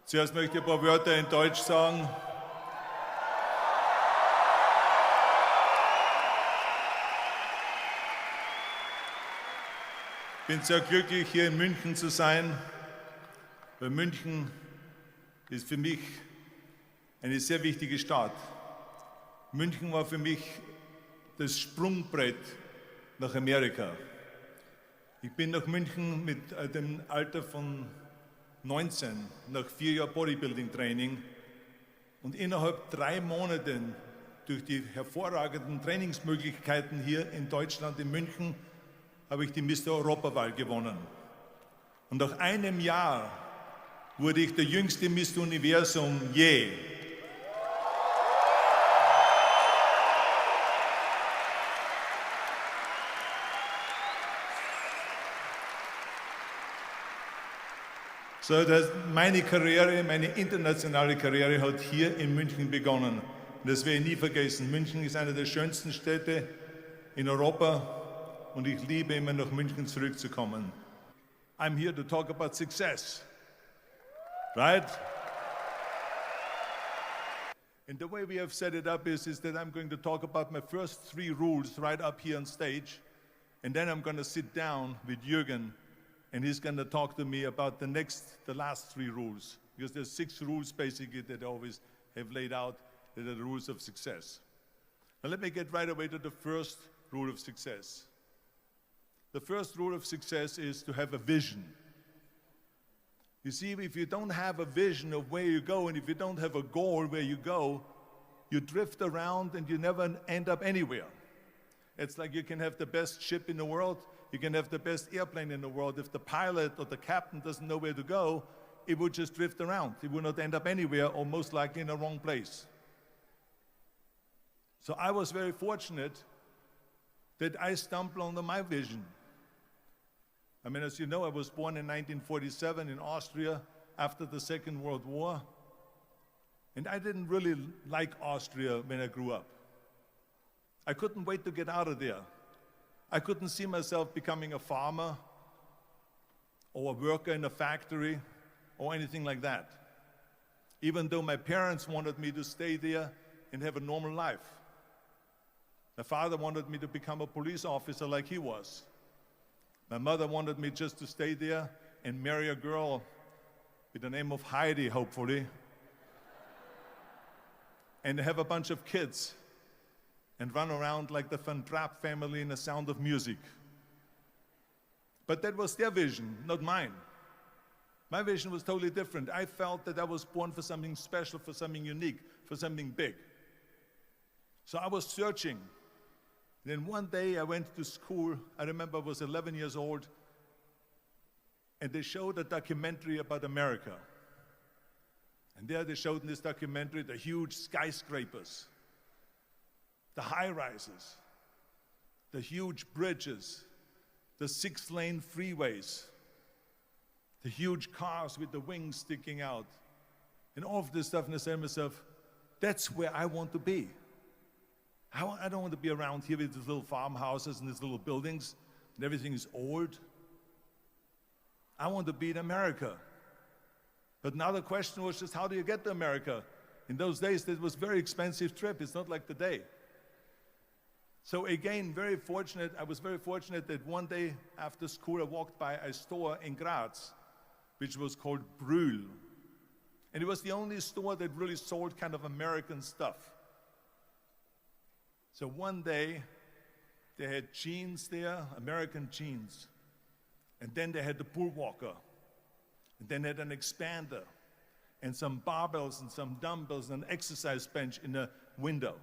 Zuerst möchte ich ein paar Wörter in Deutsch sagen. Ich bin sehr glücklich, hier in München zu sein, weil München ist für mich eine sehr wichtige Stadt. München war für mich das Sprungbrett nach Amerika. Ich bin nach München mit dem Alter von 19, nach 4 Jahren Bodybuilding-Training und innerhalb 3 Monaten durch die hervorragenden Trainingsmöglichkeiten hier in Deutschland, in München, habe ich die Mr. Europawahl gewonnen. Und nach einem Jahr wurde ich der jüngste Mr. Universum je. So, meine Karriere, meine internationale Karriere hat hier in München begonnen. Und das werde ich nie vergessen. München ist eine der schönsten Städte in Europa und ich liebe immer nach München zurückzukommen. I'm here to talk about success, right? And the way we have set it up is that I'm going to talk about my first 3 rules right up here on stage, and then I'm going to sit down with Jürgen, and he's going to talk to me about the last 3 rules, because there's 6 rules basically that I always have laid out that are the rules of success. Now let me get right away to the first rule of success. The first rule of success is to have a vision. You see, if you don't have a vision of where you go, and if you don't have a goal where you go, you drift around and you never end up anywhere. It's like you can have the best ship in the world, you can have the best airplane in the world. If the pilot or the captain doesn't know where to go, it will just drift around. It will not end up anywhere, or most likely in the wrong place. So I was very fortunate that I stumbled onto my vision. I mean, as you know, I was born in 1947 in Austria after the Second World War. And I didn't really like Austria when I grew up. I couldn't wait to get out of there. I couldn't see myself becoming a farmer or a worker in a factory or anything like that, even though my parents wanted me to stay there and have a normal life. My father wanted me to become a police officer like he was. My mother wanted me just to stay there and marry a girl with the name of Heidi, hopefully, and have a bunch of kids and run around like the Van Trapp family in The Sound of Music. But that was their vision, not mine. My vision was totally different. I felt that I was born for something special, for something unique, for something big. So I was searching. Then one day I went to school. I remember I was 11 years old, and they showed a documentary about America. And there they showed in this documentary the huge skyscrapers, the high-rises, the huge bridges, the 6-lane freeways, the huge cars with the wings sticking out, and all of this stuff. And I said to myself, that's where I want to be. I don't want to be around here with these little farmhouses and these little buildings, and everything is old. I want to be in America. But now the question was just, how do you get to America? In those days, it was a very expensive trip. It's not like today. So again, I was very fortunate that one day after school, I walked by a store in Graz, which was called Brühl. And it was the only store that really sold kind of American stuff. So one day, they had jeans there, American jeans. And then they had the bull walker. And then they had an expander and some barbells and some dumbbells and an exercise bench in the window.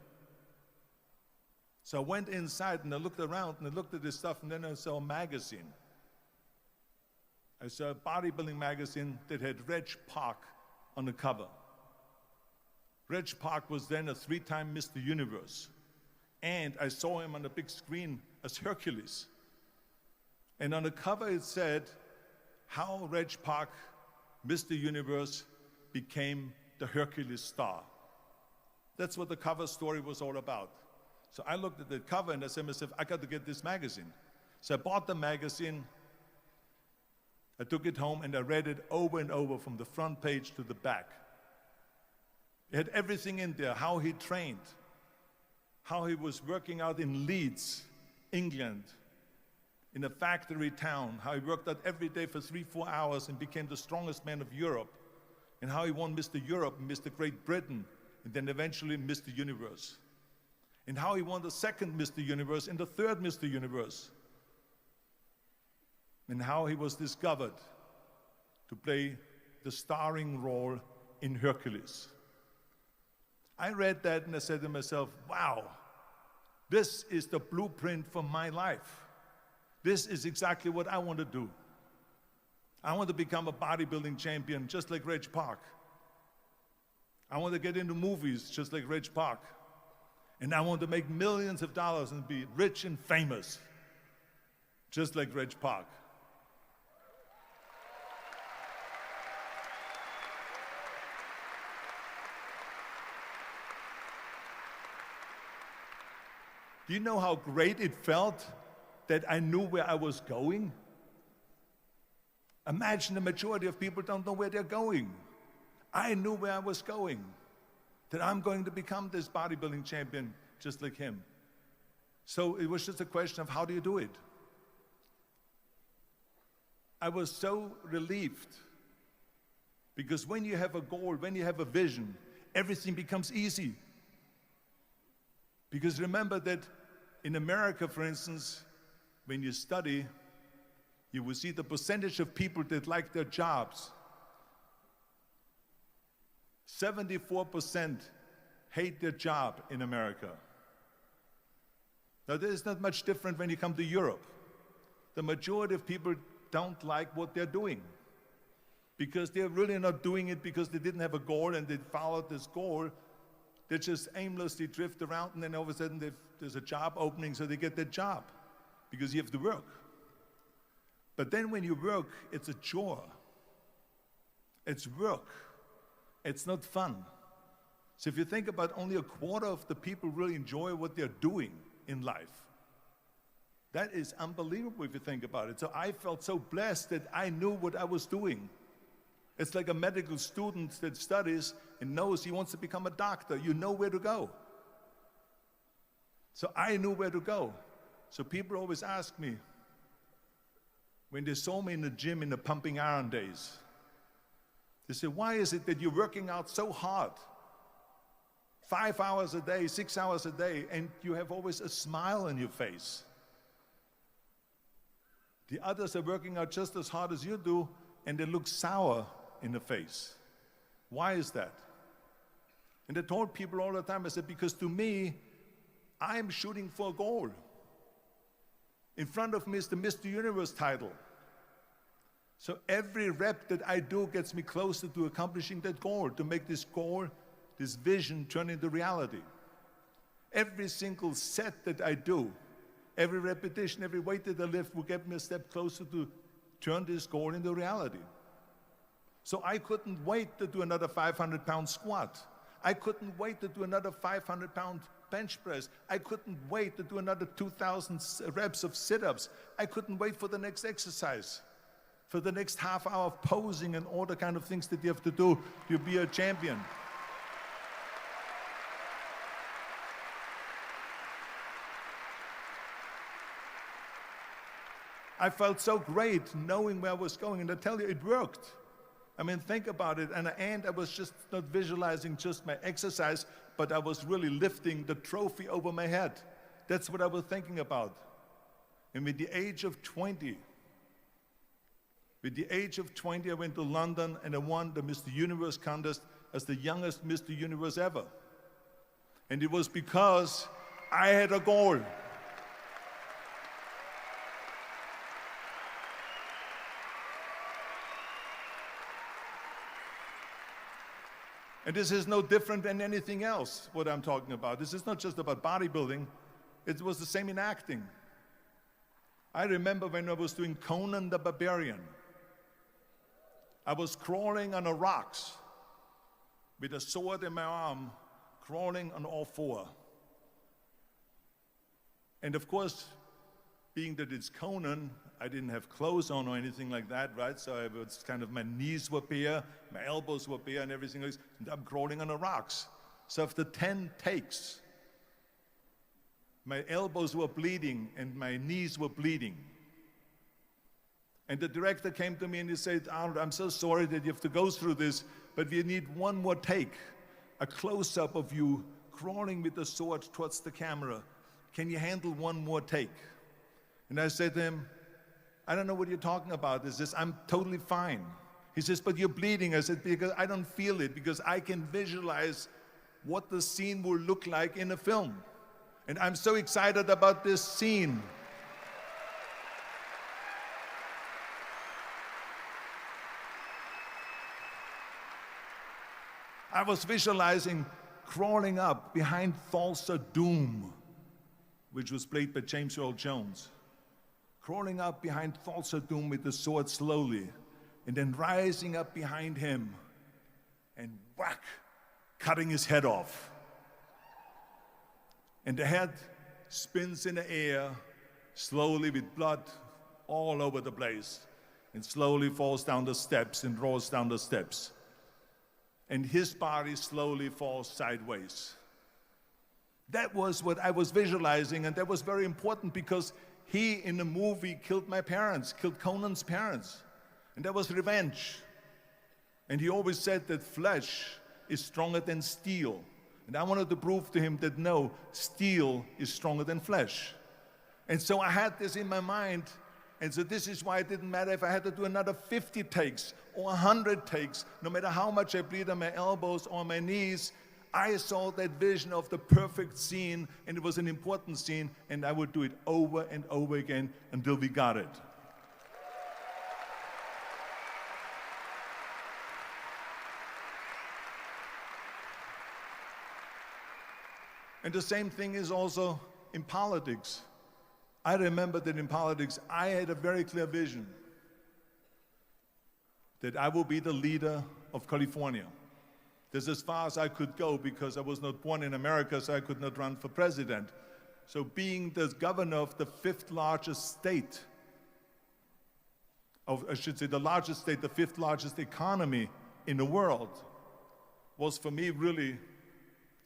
So I went inside and I looked around and I looked at this stuff, and then I saw a magazine. I saw a bodybuilding magazine that had Reg Park on the cover. Reg Park was then a 3-time Mr. Universe. And I saw him on the big screen as Hercules. And on the cover it said, how Reg Park, Mr. Universe, became the Hercules star. That's what the cover story was all about. So I looked at the cover and I said to myself, I got to get this magazine. So I bought the magazine, I took it home and I read it over and over from the front page to the back. It had everything in there, how he trained, how he was working out in Leeds, England, in a factory town, how he worked out every day for 3-4 hours and became the strongest man of Europe, and how he won Mr. Europe and Mr. Great Britain, and then eventually Mr. Universe. And how he won the second Mr. Universe and the third Mr. Universe. And how he was discovered to play the starring role in Hercules. I read that and I said to myself, wow, this is the blueprint for my life. This is exactly what I want to do. I want to become a bodybuilding champion just like Reg Park. I want to get into movies just like Reg Park. And I want to make millions of dollars and be rich and famous just like Reg Park. Do you know how great it felt that I knew where I was going? Imagine the majority of people don't know where they're going. I knew where I was going, that I'm going to become this bodybuilding champion just like him. So it was just a question of how do you do it? I was so relieved because when you have a goal, when you have a vision, everything becomes easy. Because remember that in America, for instance, when you study, you will see the percentage of people that like their jobs. 74% hate their job in America. Now, this is not much different when you come to Europe. The majority of people don't like what they're doing because they're really not doing it because they didn't have a goal and they followed this goal. They just aimlessly drift around and then all of a sudden there's a job opening, so they get that job because you have to work. But then when you work, it's a chore. It's work. It's not fun. So if you think about only a quarter of the people really enjoy what they're doing in life, that is unbelievable if you think about it. So I felt so blessed that I knew what I was doing. It's like a medical student that studies and knows he wants to become a doctor. You know where to go. So I knew where to go. So people always ask me, when they saw me in the gym in the pumping iron days, they say, why is it that you're working out so hard? 5 hours a day, 6 hours a day, and you have always a smile on your face. The others are working out just as hard as you do, and they look sour in the face. Why is that? And I told people all the time, I said, because to me, I'm shooting for a goal. In front of me is the Mr. Universe title. So every rep that I do gets me closer to accomplishing that goal, to make this goal, this vision turn into reality. Every single set that I do, every repetition, every weight that I lift will get me a step closer to turn this goal into reality. So I couldn't wait to do another 500-pound squat. I couldn't wait to do another 500-pound bench press. I couldn't wait to do another 2,000 reps of sit-ups. I couldn't wait for the next exercise, for the next half hour of posing and all the kind of things that you have to do to be a champion. I felt so great knowing where I was going, and I tell you, it worked. I mean, think about it. And I was just not visualizing just my exercise, but I was really lifting the trophy over my head. That's what I was thinking about. And with the age of 20, I went to London and I won the Mr. Universe contest as the youngest Mr. Universe ever. And it was because I had a goal. And this is no different than anything else, what I'm talking about. This is not just about bodybuilding. It was the same in acting. I remember when I was doing Conan the Barbarian. I was crawling on the rocks with a sword in my arm, crawling on all four. And of course, being that it's Conan, I didn't have clothes on or anything like that, right? So I was kind of, my knees were bare, my elbows were bare and everything else, and I'm crawling on the rocks. So after 10 takes, my elbows were bleeding and my knees were bleeding. And the director came to me and he said, Arnold, I'm so sorry that you have to go through this, but we need one more take, a close-up of you crawling with the sword towards the camera. Can you handle one more take? And I said to him, I don't know what you're talking about. He says, I'm totally fine. He says, but you're bleeding. I said, because I don't feel it, because I can visualize what the scene will look like in a film. And I'm so excited about this scene. I was visualizing crawling up behind Thulsa Doom, which was played by James Earl Jones. Crawling up behind Thulsa Doom with the sword slowly, and then rising up behind him and whack, cutting his head off. And the head spins in the air, slowly with blood all over the place, and slowly falls down the steps and rolls down the steps. And his body slowly falls sideways. That was what I was visualizing, and that was very important because he, in the movie, killed my parents, killed Conan's parents. And that was revenge. And he always said that flesh is stronger than steel. And I wanted to prove to him that no, steel is stronger than flesh. And so I had this in my mind, and so this is why it didn't matter if I had to do another 50 takes or 100 takes, no matter how much I bleed on my elbows or my knees. I saw that vision of the perfect scene, and it was an important scene, and I would do it over and over again until we got it. And the same thing is also in politics. I remember that in politics, I had a very clear vision that I will be the leader of California. That's as far as I could go because I was not born in America, so I could not run for president. So being the governor of the fifth largest state, I should say the largest state, the fifth largest economy in the world, was for me really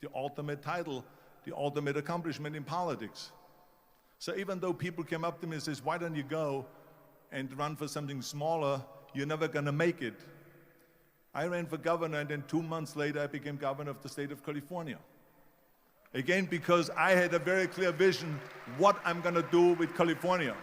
the ultimate title, the ultimate accomplishment in politics. So even though people came up to me and says, why don't you go and run for something smaller, you're never gonna make it. I ran for governor, and then 2 months later I became governor of the state of California. Again, because I had a very clear vision what I'm gonna do with California.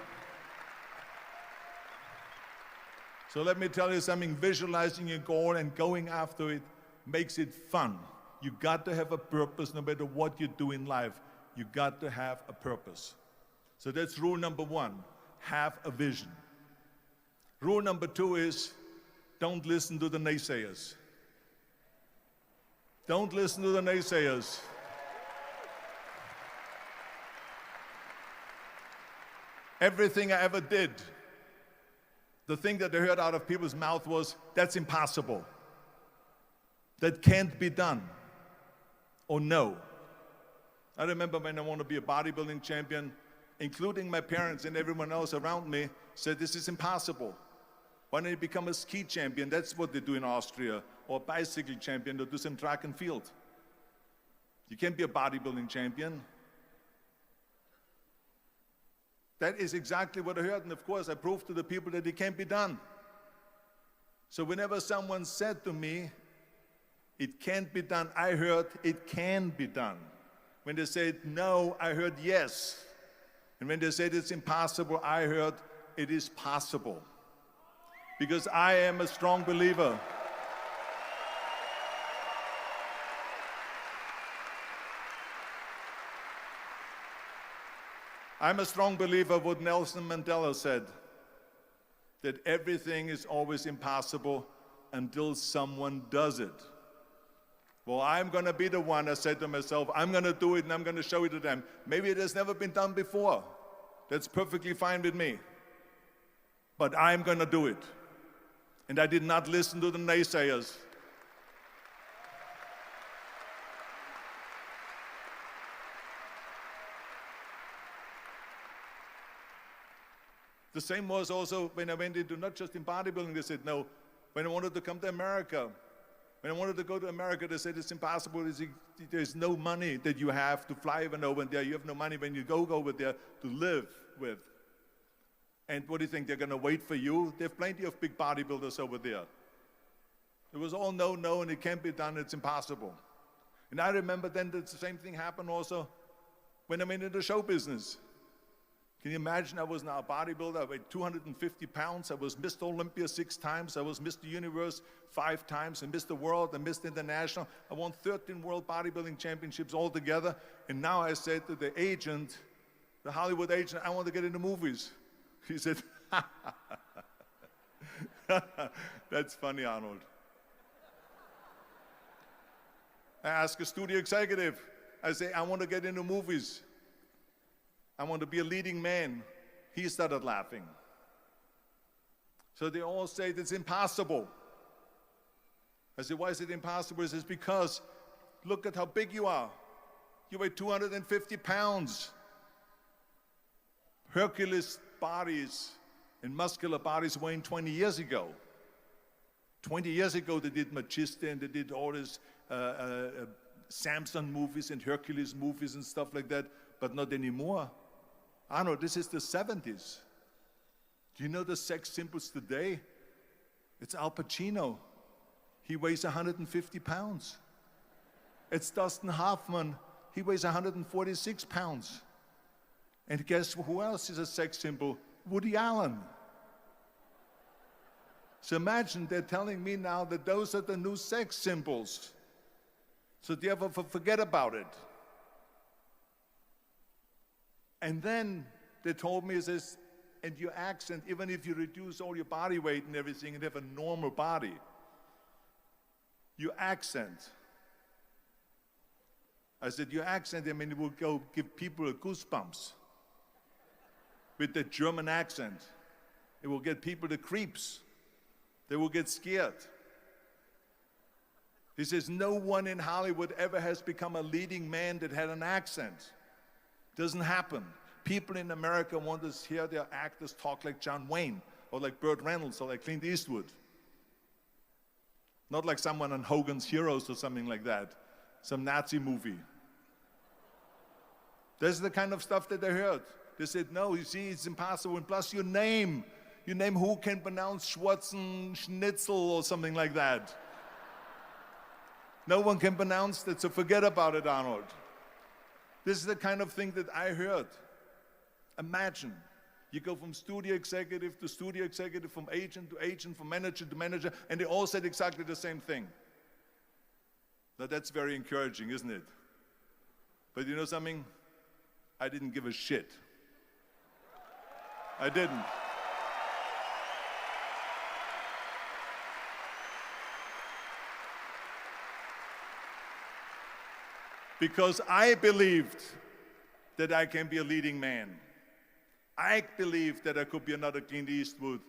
So let me tell you something, visualizing your goal and going after it makes it fun. You got to have a purpose no matter what you do in life. You got to have a purpose. So that's rule number one, have a vision. Rule number two is, don't listen to the naysayers. Don't listen to the naysayers. Everything I ever did, the thing that I heard out of people's mouth was, that's impossible. That can't be done. Or no. I remember when I wanted to be a bodybuilding champion, including my parents and everyone else around me, said, this is impossible. Why don't you become a ski champion? That's what they do in Austria. Or a bicycle champion, or do some track and field. You can't be a bodybuilding champion. That is exactly what I heard, and of course I proved to the people that it can't be done. So whenever someone said to me, it can't be done, I heard it can be done. When they said no, I heard yes. And when they said it's impossible, I heard it is possible. Because I am a strong believer. I'm a strong believer of what Nelson Mandela said, that everything is always impossible until someone does it. Well, I'm going to be the one, I said to myself, I'm going to do it and I'm going to show it to them. Maybe it has never been done before. That's perfectly fine with me. But I'm going to do it. And I did not listen to the naysayers. The same was also when I went into, not just in bodybuilding, they said no. When I wanted to come to America, when I wanted to go to America, they said it's impossible. There's no money that you have to fly even over there. You have no money when you go over there to live with. And what do you think, they're going to wait for you? They have plenty of big bodybuilders over there. It was all no, and it can't be done, it's impossible. And I remember then that the same thing happened also when I went into the show business. Can you imagine? I was now a bodybuilder. I weighed 250 pounds. I was Mr. Olympia 6 times. I was Mr. Universe 5 times, and Mr. World and Mr. International. I won 13 World Bodybuilding Championships altogether. And now I said to the agent, the Hollywood agent, I want to get into movies. He said, that's funny, Arnold. I asked a studio executive, I say, I want to get into movies. I want to be a leading man. He started laughing. So they all say it's impossible. I said, why is it impossible? He says, because look at how big you are. You weigh 250 pounds. Hercules bodies and muscular bodies weighing 20 years ago. 20 years ago, they did Machista and they did all these Samson movies and Hercules movies and stuff like that, but not anymore. Arnold, this is the 70s. Do you know the sex symbols today? It's Al Pacino. He weighs 150 pounds. It's Dustin Hoffman. He weighs 146 pounds. And guess who else is a sex symbol? Woody Allen. So imagine they're telling me now that those are the new sex symbols. So therefore, forget about it. And then they told me, this, and your accent, even if you reduce all your body weight and everything and have a normal body, your accent. I said, your accent, I mean, it will go give people goosebumps. With the German accent, it will get people the creeps. They will get scared. He says, no one in Hollywood ever has become a leading man that had an accent. Doesn't happen. People in America want to hear their actors talk like John Wayne, or like Burt Reynolds, or like Clint Eastwood. Not like someone on Hogan's Heroes or something like that, some Nazi movie. That's the kind of stuff that they heard. They said, no, you see, it's impossible. And plus your name who can pronounce Schwarzenegger or something like that. No one can pronounce that, so forget about it, Arnold. This is the kind of thing that I heard. Imagine, you go from studio executive to studio executive, from agent to agent, from manager to manager, and they all said exactly the same thing. Now that's very encouraging, isn't it? But you know something? I didn't give a shit. I didn't. Because I believed that I can be a leading man. I believed that I could be another Clint Eastwood,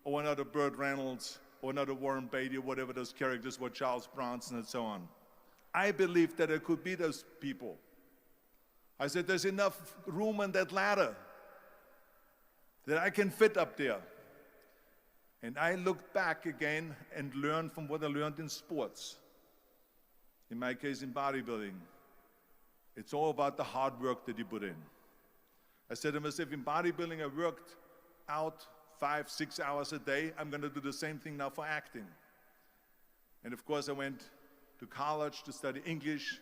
or another Burt Reynolds, or another Warren Beatty, or whatever those characters were, Charles Bronson, and so on. I believed that I could be those people. I said, there's enough room on that ladder that I can fit up there. And I looked back again and learned from what I learned in sports. In my case, in bodybuilding. It's all about the hard work that you put in. I said to myself, in bodybuilding, I worked out 5-6 hours a day. I'm going to do the same thing now for acting. And of course, I went to college to study English.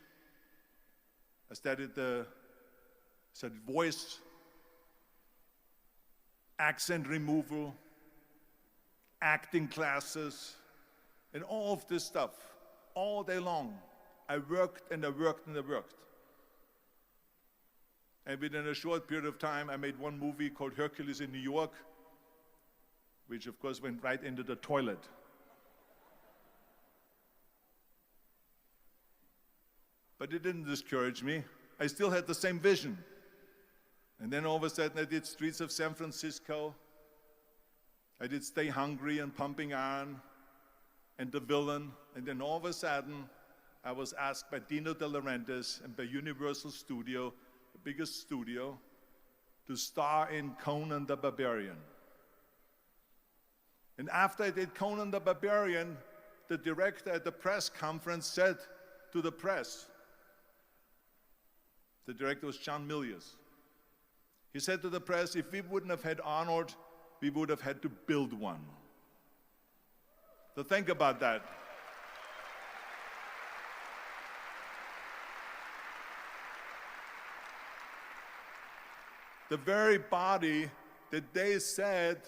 I studied voice, accent removal, acting classes, and all of this stuff, all day long. I worked and I worked and I worked. And within a short period of time, I made one movie called Hercules in New York, which of course went right into the toilet. But it didn't discourage me. I still had the same vision. And then all of a sudden I did Streets of San Francisco. I did Stay Hungry and Pumping Iron and The Villain. And then all of a sudden I was asked by Dino De Laurentiis and by Universal Studio, the biggest studio, to star in Conan the Barbarian. And after I did Conan the Barbarian, the director at the press conference said to the press, the director was John Milius. He said to the press, if we wouldn't have had Arnold, we would have had to build one. So think about that. The very body that they said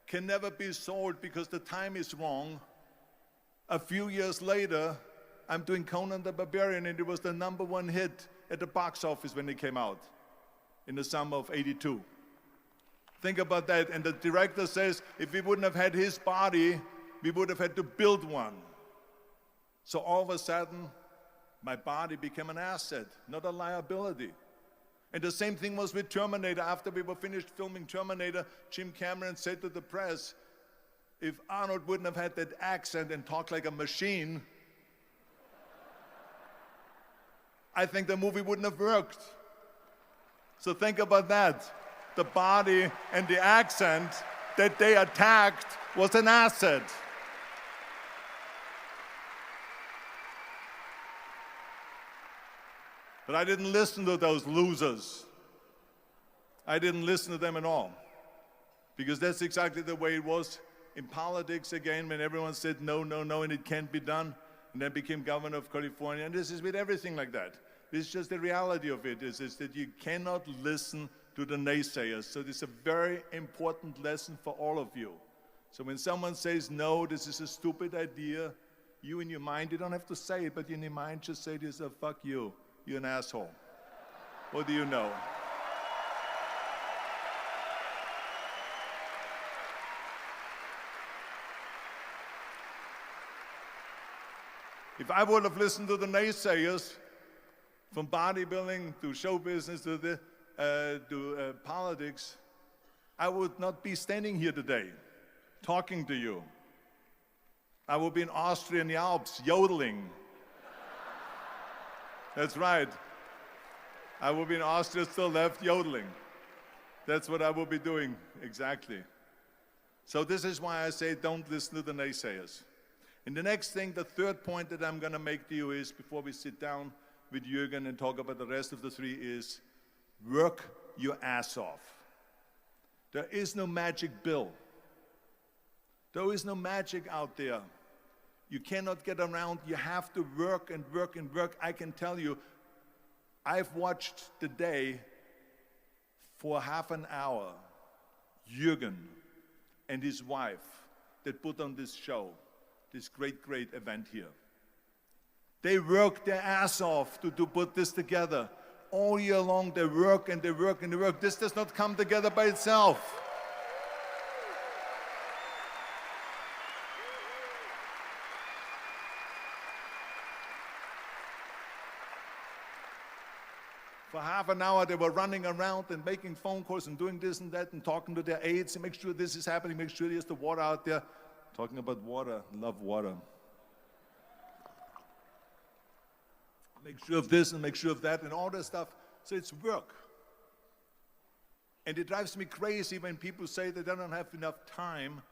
can never be sold because the time is wrong. A few years later, I'm doing Conan the Barbarian, and it was the #1 hit at the box office when it came out in the summer of '82. Think about that. And the director says, if we wouldn't have had his body, we would have had to build one. So all of a sudden, my body became an asset, not a liability. And the same thing was with Terminator. After we were finished filming Terminator, Jim Cameron said to the press, if Arnold wouldn't have had that accent and talked like a machine, I think the movie wouldn't have worked. So think about that. The body and the accent that they attacked was an asset. But I didn't listen to those losers. I didn't listen to them at all. Because that's exactly the way it was in politics again, when everyone said no, no, no, and it can't be done, and then became governor of California. And this is with everything like that. This is just the reality of it, is that you cannot listen to the naysayers. So this is a very important lesson for all of you. So when someone says, no, this is a stupid idea, you in your mind, you don't have to say it, but in your mind just say to yourself, fuck you. You're an asshole. What do you know? If I would have listened to the naysayers, from bodybuilding to show business to politics, I would not be standing here today talking to you. I would be in Austria in the Alps yodeling. That's right. I will be in Austria, still left, yodeling. That's what I will be doing, exactly. So this is why I say don't listen to the naysayers. And the next thing, the third point that I'm going to make to you is, before we sit down with Jürgen and talk about the rest of the three, is work your ass off. There is no magic bill. There is no magic out there. You cannot get around. You have to work and work and work. I can tell you, I've watched the day for half an hour, Jürgen and his wife that put on this show, this great, great event here. They work their ass off to put this together. All year long, they work and they work and they work. This does not come together by itself. For half an hour, they were running around and making phone calls and doing this and that and talking to their aides and make sure this is happening, make sure there's the water out there. Talking about water, love water. Make sure of this and make sure of that and all that stuff. So it's work. And it drives me crazy when people say they don't have enough time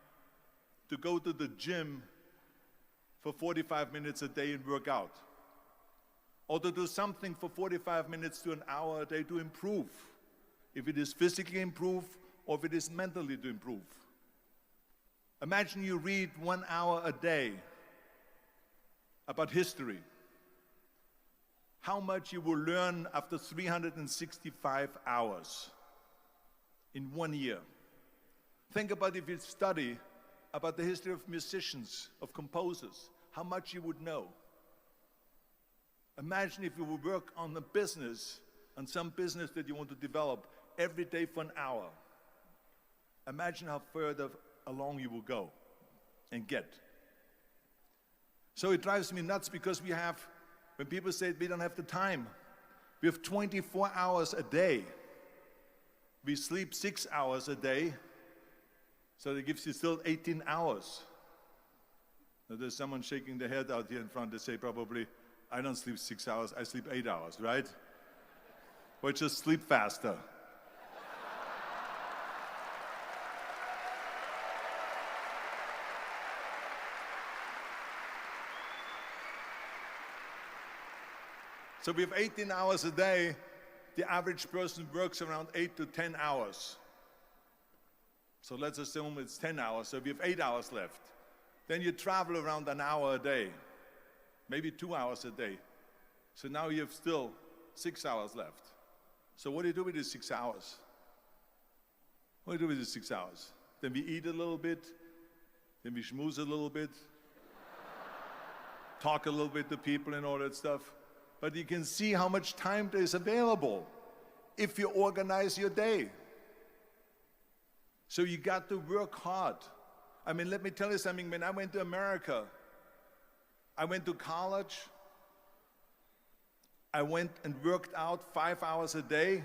to go to the gym for 45 minutes a day and work out. Or to do something for 45 minutes to an hour a day to improve. If it is physically improve or if it is mentally to improve. Imagine you read 1 hour a day about history. How much you will learn after 365 hours in 1 year. Think about if you study about the history of musicians, of composers, how much you would know. Imagine if you would work on a business, on some business that you want to develop every day for an hour. Imagine how further along you will go and get. So it drives me nuts because we have, when people say we don't have the time, we have 24 hours a day. We sleep 6 hours a day, so that gives you still 18 hours. Now there's someone shaking their head out here in front. They say probably, I don't sleep 6 hours, I sleep 8 hours, right? Or just sleep faster. So we have 18 hours a day. The average person works around 8 to 10 hours. So let's assume it's 10 hours, so we have 8 hours left. Then you travel around an hour a day, maybe 2 hours a day. So now you have still 6 hours left. So what do you do with these 6 hours? What do you do with these 6 hours? Then we eat a little bit, then we schmooze a little bit, talk a little bit to people and all that stuff. But you can see how much time there is available if you organize your day. So you got to work hard. I mean, let me tell you something. When I went to America, I went to college. I went and worked out 5 hours a day.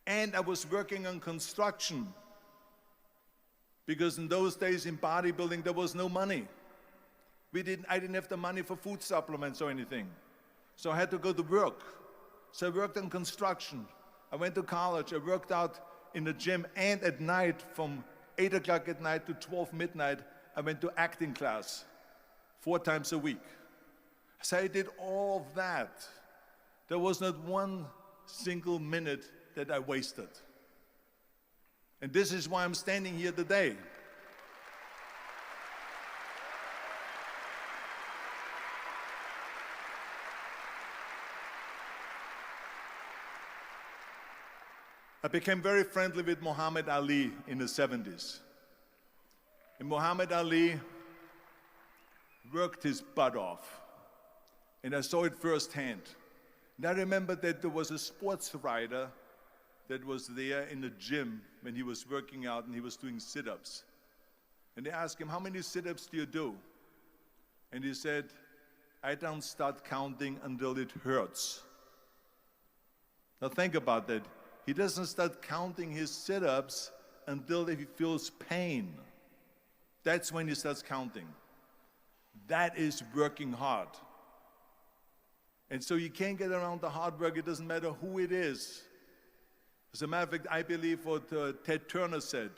And I was working on construction. Because in those days in bodybuilding, there was no money. I didn't have the money for food supplements or anything. So I had to go to work. So I worked on construction. I went to college. I worked out in the gym, and at night, from 8 o'clock at night to 12 midnight, I went to acting class 4 times a week. So I did all of that. There was not one single minute that I wasted. And this is why I'm standing here today. I became very friendly with Muhammad Ali in the 70s. And Muhammad Ali worked his butt off. And I saw it firsthand. And I remember that there was a sports writer that was there in the gym when he was working out and he was doing sit-ups. And they asked him, how many sit-ups do you do? And he said, I don't start counting until it hurts. Now think about that. He doesn't start counting his sit-ups until he feels pain. That's when he starts counting. That is working hard. And so you can't get around the hard work. It doesn't matter who it is. As a matter of fact, I believe what Ted Turner said,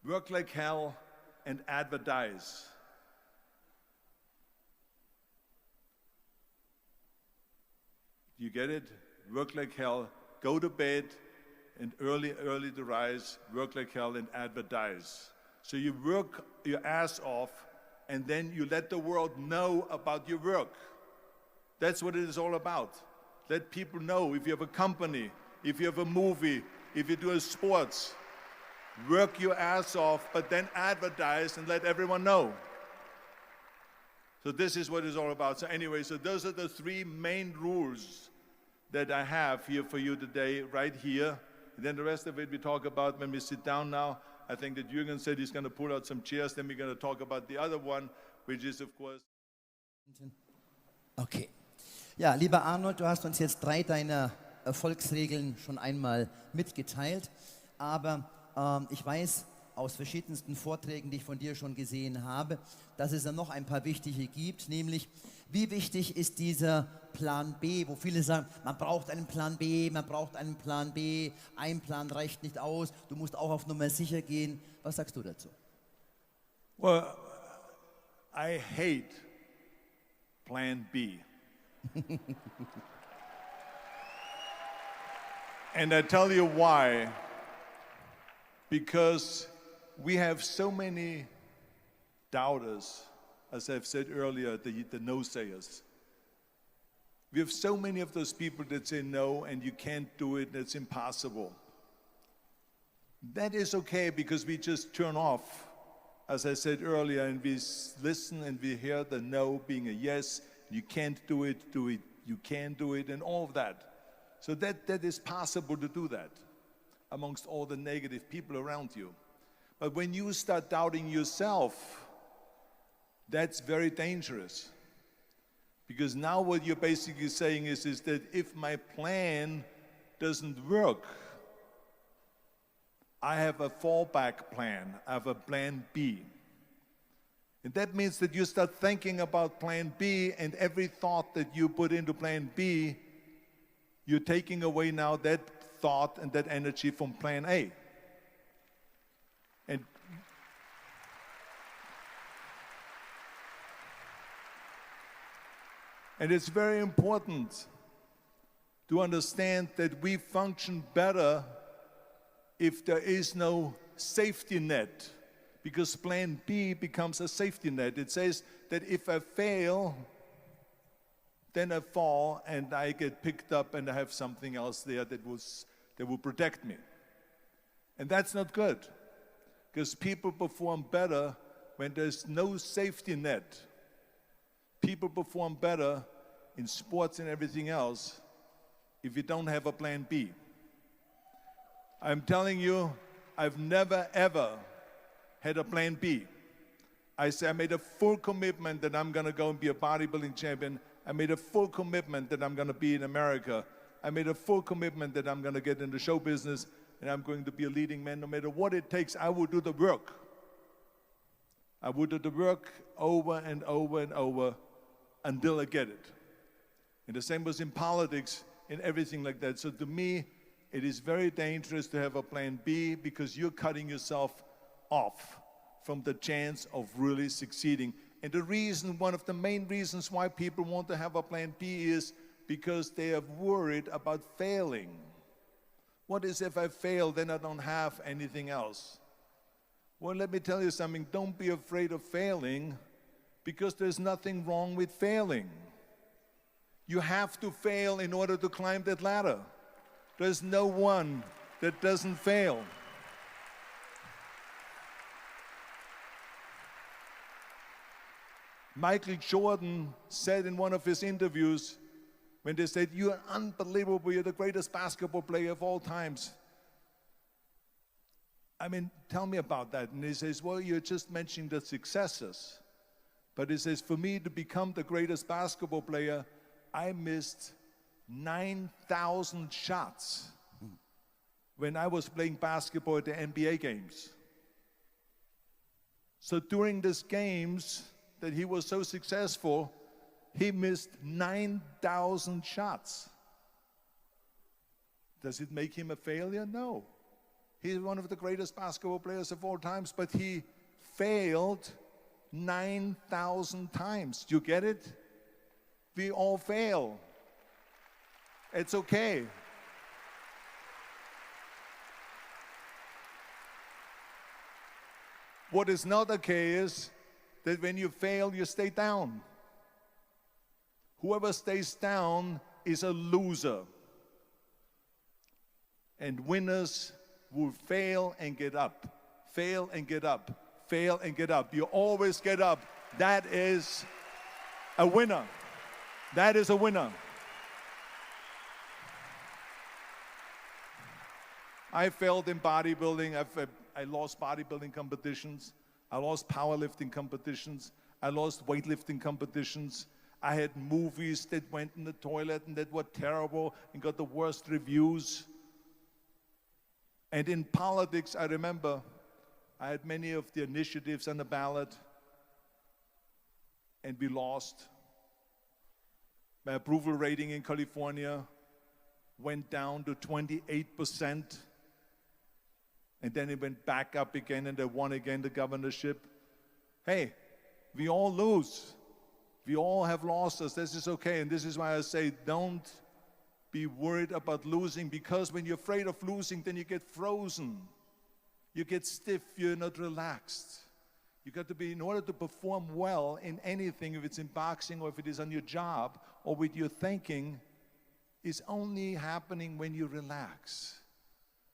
work like hell and advertise. You get it? Work like hell, go to bed, and early to rise, work like hell and advertise. So you work your ass off, and then you let the world know about your work. That's what it is all about. Let people know. If you have a company, if you have a movie, if you do a sports, work your ass off, but then advertise and let everyone know. So this is what it's all about. So anyway, so those are the 3 main rules that I have here for you today, right here. And then the rest of it we talk about when we sit down now. I think that Jürgen said he's going to pull out some chairs. Then we're going to talk about the other one, which is, of course... Okay. Ja, lieber Arnold, du hast uns jetzt 3 deiner Erfolgsregeln schon einmal mitgeteilt. Aber ich weiß aus verschiedensten Vorträgen, die ich von dir schon gesehen habe, dass es dann noch ein paar wichtige gibt, nämlich wie wichtig ist dieser Plan B, wo viele sagen, man braucht einen Plan B, man braucht einen Plan B, ein Plan reicht nicht aus, du musst auch auf Nummer sicher gehen. Was sagst du dazu? Well, I hate Plan B. And I tell you why. Because we have so many doubters, as I've said earlier, the no-sayers. We have so many of those people that say no, and you can't do it, and it's impossible. That is okay, because we just turn off, as I said earlier, and we listen and we hear the no being a yes. You can't do it, you can do it, and all of that. So that is possible to do that amongst all the negative people around you. But when you start doubting yourself, that's very dangerous. Because now what you're basically saying is that if my plan doesn't work, I have a fallback plan, I have a plan B. And that means that you start thinking about plan B, and every thought that you put into plan B, you're taking away now that thought and that energy from plan A. And And it's very important to understand that we function better if there is no safety net, because plan B becomes a safety net. It says that if I fail, then I fall and I get picked up and I have something else there that will protect me. And that's not good, because people perform better when there's no safety net. People perform better in sports and everything else if you don't have a plan B. I'm telling you, I've never ever had a plan B. I made a full commitment that I'm gonna go and be a bodybuilding champion. I made a full commitment that I'm gonna be in America. I made a full commitment that I'm gonna get in the show business and I'm going to be a leading man. No matter what it takes, I will do the work. I will do the work over and over and over until I get it. And the same was in politics, in everything like that. So to me, it is very dangerous to have a plan B, because you're cutting yourself off from the chance of really succeeding. And the reason, one of the main reasons why people want to have a plan B is because they are worried about failing. What is if I fail, then I don't have anything else? Well, let me tell you something. Don't be afraid of failing, because there's nothing wrong with failing. You have to fail in order to climb that ladder. There's no one that doesn't fail. Michael Jordan said in one of his interviews, when they said, "You're unbelievable, you're the greatest basketball player of all times." I mean, tell me about that. And he says, "Well, you're just mentioning the successes." But he says, "For me to become the greatest basketball player, I missed 9,000 shots when I was playing basketball at the NBA games." So during these games that he was so successful, he missed 9,000 shots. Does it make him a failure? No. He's one of the greatest basketball players of all times, but he failed 9,000 times. Do you get it? We all fail. It's okay. What is not okay is that when you fail, you stay down. Whoever stays down is a loser. And winners will fail and get up, fail and get up, fail and get up. You always get up. That is a winner. That is a winner. I failed in bodybuilding. I lost bodybuilding competitions. I lost powerlifting competitions. I lost weightlifting competitions. I had movies that went in the toilet and that were terrible and got the worst reviews. And in politics, I remember I had many of the initiatives on the ballot, and we lost. My approval rating in California went down to 28%, and then it went back up again, and I won again the governorship. Hey, we all lose. We all have losses. This is okay, and this is why I say don't be worried about losing, because when you're afraid of losing, then you get frozen. You get stiff, you're not relaxed. You got to be, in order to perform well in anything, if it's in boxing or if it is on your job or with your thinking, is only happening when you relax.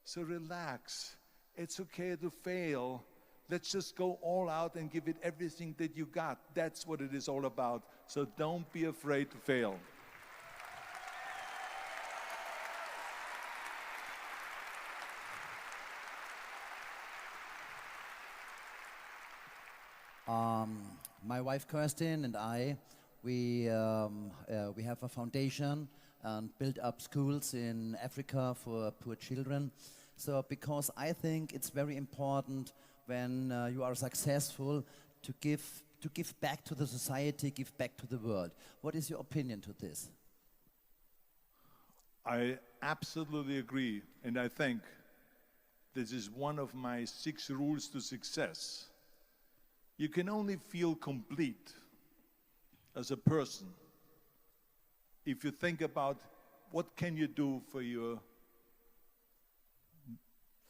So relax. It's okay to fail. Let's just go all out and give it everything that you got. That's what it is all about. So don't be afraid to fail. My wife Kirsten and I, we have a foundation and build up schools in Africa for poor children. So because I think it's very important when you are successful to give back to the society, give back to the world. What is your opinion to this? I absolutely agree, and I think this is one of my 6 rules to success. You can only feel complete as a person if you think about what can you do for your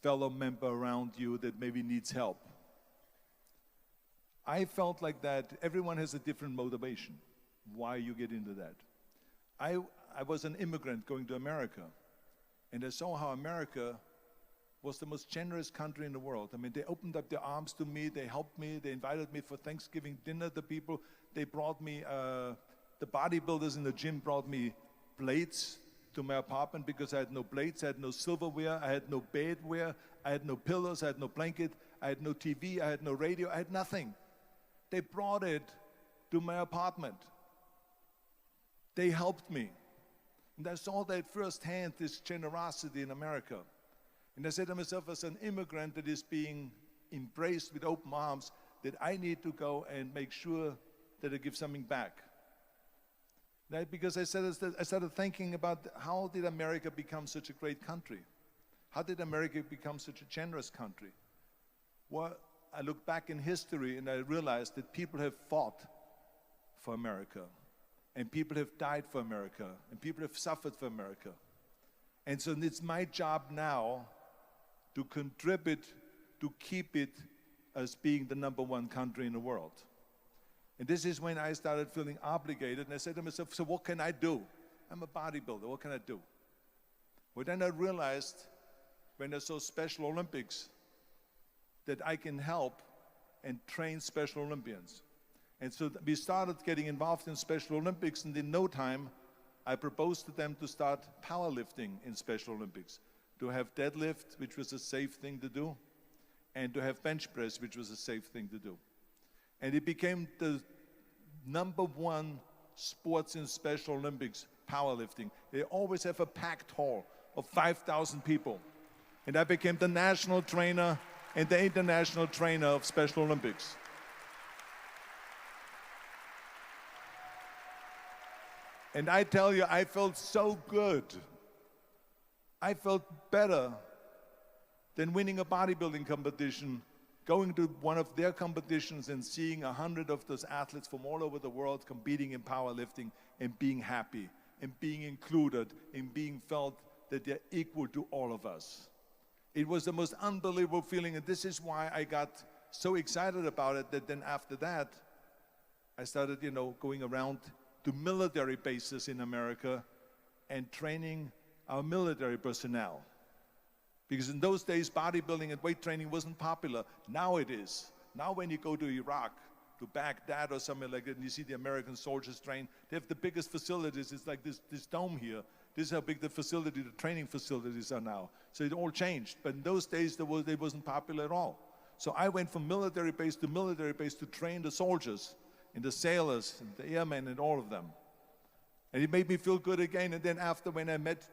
fellow member around you that maybe needs help. I felt like that everyone has a different motivation, why you get into that. I was an immigrant going to America, and I saw how America was the most generous country in the world. I mean, they opened up their arms to me, they helped me, they invited me for Thanksgiving dinner, the people. They brought me, the bodybuilders in the gym brought me plates to my apartment because I had no plates, I had no silverware, I had no bedware, I had no pillows, I had no blanket, I had no TV, I had no radio, I had nothing. They brought it to my apartment. They helped me. And I saw that firsthand, this generosity in America. And I said to myself, as an immigrant that is being embraced with open arms, that I need to go and make sure that I give something back. Because I started thinking about how did America become such a great country? How did America become such a generous country? Well, I look back in history and I realized that people have fought for America, and people have died for America, and people have suffered for America. And so it's my job now to contribute to keep it as being the #1 country in the world. And this is when I started feeling obligated, and I said to myself, so what can I do? I'm a bodybuilder, what can I do? Well, then I realized when I saw Special Olympics that I can help and train Special Olympians. And so we started getting involved in Special Olympics, and in no time, I proposed to them to start powerlifting in Special Olympics, to have deadlift, which was a safe thing to do, and to have bench press, which was a safe thing to do. And it became the #1 sports in Special Olympics, powerlifting. They always have a packed hall of 5,000 people. And I became the national trainer and the international trainer of Special Olympics. And I tell you, I felt so good. I felt better than winning a bodybuilding competition, going to one of their competitions and seeing 100 of those athletes from all over the world competing in powerlifting and being happy and being included and being felt that they're equal to all of us. It was the most unbelievable feeling, and this is why I got so excited about it that then after that, I started, going around to military bases in America and training our military personnel. Because in those days, bodybuilding and weight training wasn't popular. Now it is. Now when you go to Iraq, to Baghdad or somewhere like that, and you see the American soldiers train, they have the biggest facilities. It's like this dome here. This is how big the training facilities are now. So it all changed. But in those days, it wasn't popular at all. So I went from military base to train the soldiers and the sailors and the airmen and all of them. And it made me feel good again. And then after, when I met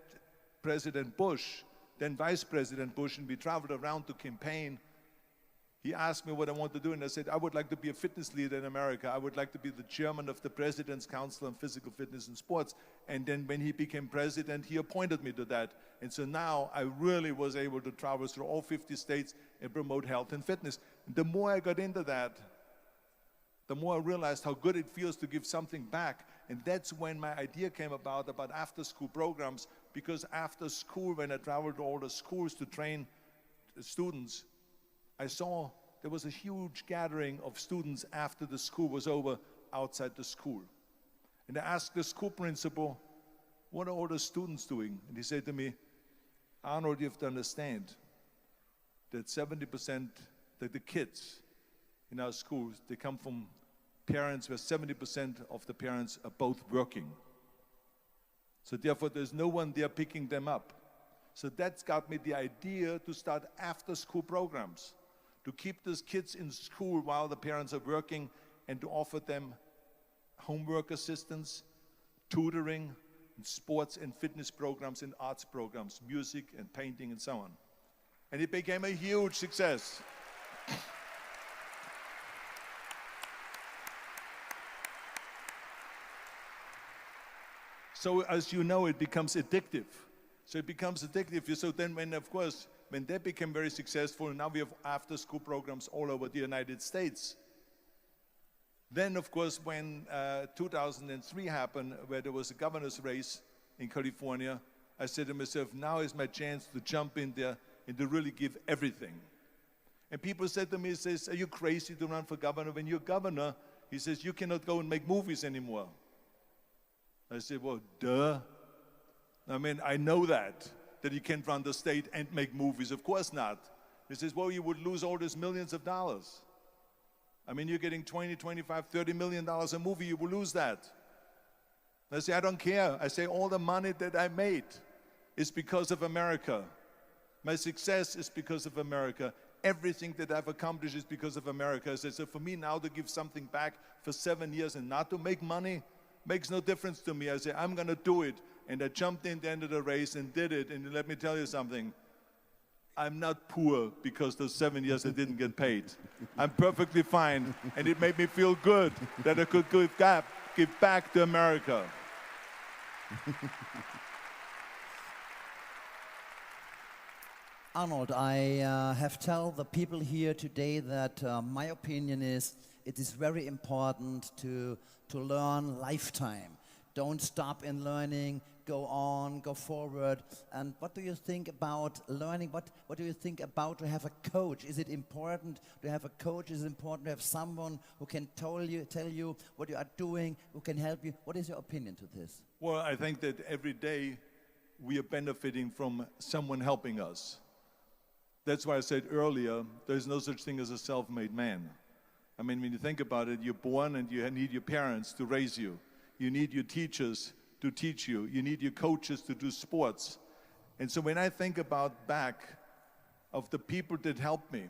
President Bush, then Vice President Bush, and we traveled around to campaign, he asked me what I want to do, and I said, I would like to be a fitness leader in America. I would like to be the chairman of the President's Council on Physical Fitness and Sports. And then when he became president, he appointed me to that. And so now I really was able to travel through all 50 states and promote health and fitness. And the more I got into that, the more I realized how good it feels to give something back. And that's when my idea came about after-school programs, because after school, when I traveled to all the schools to train students, I saw there was a huge gathering of students after the school was over outside the school. And I asked the school principal, what are all the students doing? And he said to me, Arnold, you have to understand that 70% of the kids in our schools, they come from parents where 70% of the parents are both working. So therefore, there's no one there picking them up. So that's got me the idea to start after-school programs, to keep those kids in school while the parents are working, and to offer them homework assistance, tutoring, and sports and fitness programs and arts programs, music and painting and so on. And it became a huge success. So as you know, it becomes addictive. So it becomes addictive. So then when they became very successful, now we have after-school programs all over the United States. Then, of course, when 2003 happened, where there was a governor's race in California, I said to myself, now is my chance to jump in there and to really give everything. And people said to me, he says, are you crazy to run for governor? When you're governor, he says, you cannot go and make movies anymore. I said, well, duh. I mean, I know that you can't run the state and make movies. Of course not. He says, well, you would lose all these millions of dollars. I mean, you're getting 20, 25, $30 million a movie, you will lose that. I say, I don't care. I say, all the money that I made is because of America. My success is because of America. Everything that I've accomplished is because of America. I say, so for me now to give something back for 7 years and not to make money makes no difference to me. I say, I'm going to do it. And I jumped in the end of the race and did it. And let me tell you something. I'm not poor because those 7 years I didn't get paid. I'm perfectly fine. And it made me feel good that I could give back to America. Arnold, I have told the people here today that my opinion is it is very important to learn lifetime. Don't stop in learning, go on, go forward. And what do you think about learning? What do you think about to have a coach? Is it important to have a coach? Is it important to have someone who can tell you what you are doing, who can help you? What is your opinion to this? Well, I think that every day we are benefiting from someone helping us. That's why I said earlier, there's no such thing as a self-made man. I mean, when you think about it, you're born and you need your parents to raise you. You need your teachers to teach you. You need your coaches to do sports. And so when I think about back of the people that helped me,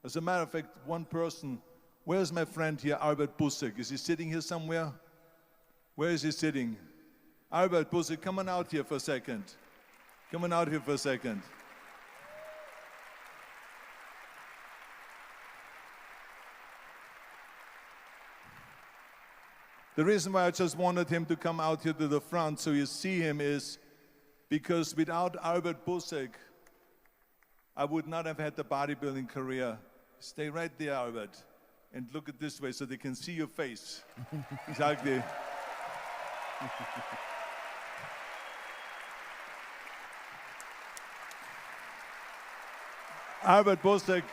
as a matter of fact, one person, where's my friend here, Albert Bussek? Is he sitting here somewhere? Where is he sitting? Albert Bussek, come on out here for a second. Come on out here for a second. The reason why I just wanted him to come out here to the front so you see him is because without Albert Bussek, I would not have had the bodybuilding career. Stay right there, Albert, and look at this way so they can see your face. Exactly. Albert Bussek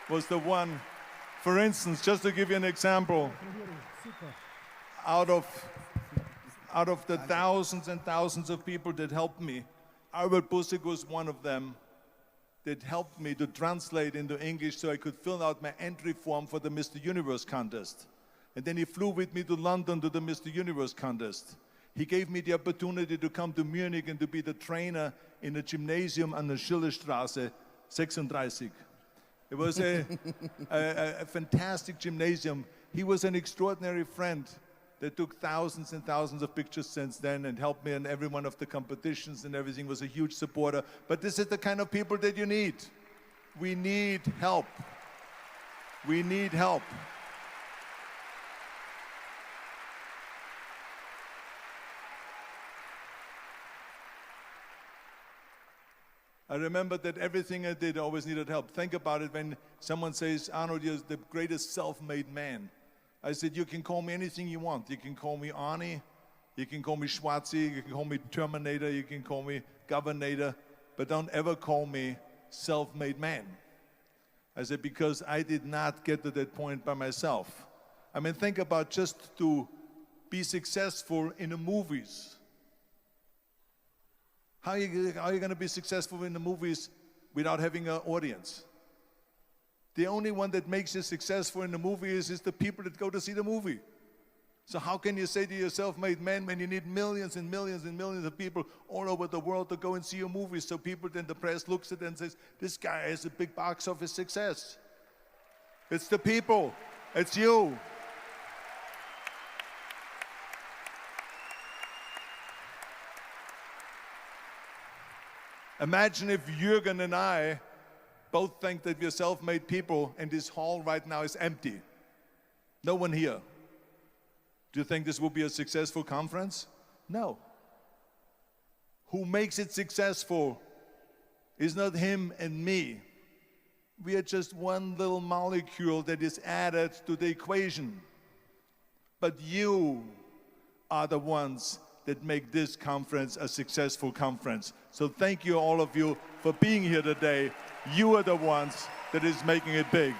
was the one, for instance, just to give you an example, out of the thousands and thousands of people that helped me, Albert Bussek was one of them that helped me to translate into English so I could fill out my entry form for the Mr. Universe contest. And then he flew with me to London to the Mr. Universe contest. He gave me the opportunity to come to Munich and to be the trainer in a gymnasium on the Schillerstraße 36. It was a fantastic gymnasium. He was an extraordinary friend that took thousands and thousands of pictures since then and helped me in every one of the competitions and everything, was a huge supporter. But this is the kind of people that you need. We need help. We need help. I remember that everything I did always needed help. Think about it when someone says, Arnold, you're the greatest self-made man. I said, you can call me anything you want. You can call me Arnie, you can call me Schwarzi, you can call me Terminator, you can call me Governator, but don't ever call me self-made man. I said, because I did not get to that point by myself. I mean, think about just to be successful in the movies. How are you going to be successful in the movies without having an audience? The only one that makes you successful in the movie is the people that go to see the movie. So how can you say to yourself, made man, when you need millions and millions and millions of people all over the world to go and see your movie, so people, then the press looks at it and says, this guy has a big box office success. It's the people. It's you. Imagine if Jürgen and I both think that we're self-made people and this hall right now is empty. No one here. Do you think this will be a successful conference? No. Who makes it successful is not him and me. We are just one little molecule that is added to the equation. But you are the ones that make this conference a successful conference. So thank you, all of you, for being here today. You are the ones that is making it big.